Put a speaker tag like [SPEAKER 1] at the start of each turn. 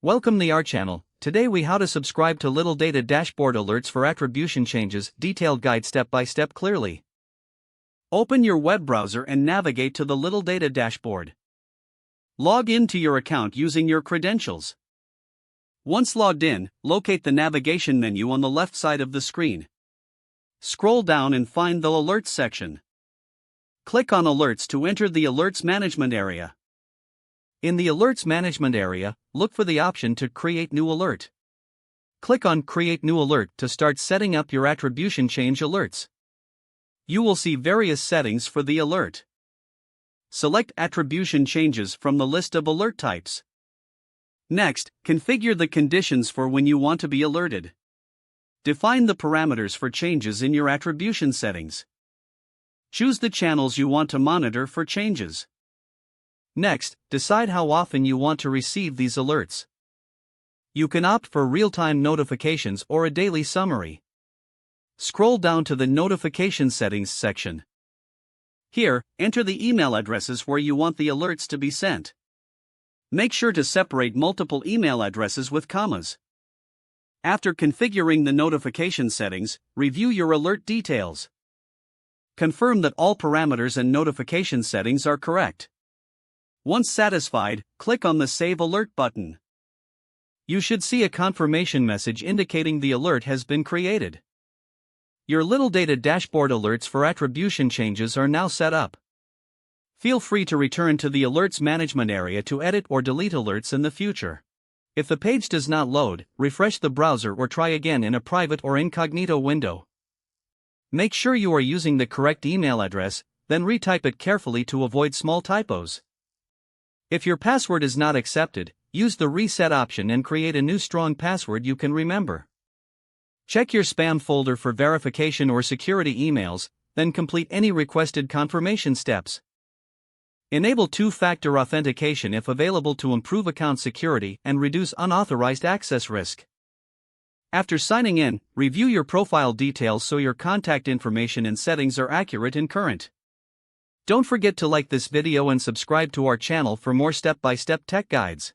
[SPEAKER 1] Welcome to our channel. Today we how to subscribe to Littledata dashboard alerts for attribution changes, detailed guide step by step clearly. Open your web browser and navigate to the Littledata dashboard. Log in to your account using your credentials. Once logged in, locate the navigation menu on the left side of the screen. Scroll down and find the Alerts section. Click on Alerts to enter the Alerts Management area. In the Alerts Management area, look for the option to Create New Alert. Click on Create New Alert to start setting up your attribution change alerts. You will see various settings for the alert. Select attribution changes from the list of alert types. Next, configure the conditions for when you want to be alerted. Define the parameters for changes in your attribution settings. Choose the channels you want to monitor for changes. Next, decide how often you want to receive these alerts. You can opt for real-time notifications or a daily summary. Scroll down to the Notification Settings section. Here, enter the email addresses where you want the alerts to be sent. Make sure to separate multiple email addresses with commas. After configuring the notification settings, review your alert details. Confirm that all parameters and notification settings are correct. Once satisfied, click on the Save Alert button. You should see a confirmation message indicating the alert has been created. Your Littledata dashboard alerts for attribution changes are now set up. Feel free to return to the Alerts Management area to edit or delete alerts in the future. If the page does not load, refresh the browser or try again in a private or incognito window. Make sure you are using the correct email address, then retype it carefully to avoid small typos. If your password is not accepted, use the reset option and create a new strong password you can remember. Check your spam folder for verification or security emails, then complete any requested confirmation steps. Enable two-factor authentication if available to improve account security and reduce unauthorized access risk. After signing in, review your profile details so your contact information and settings are accurate and current. Don't forget to like this video and subscribe to our channel for more step-by-step tech guides.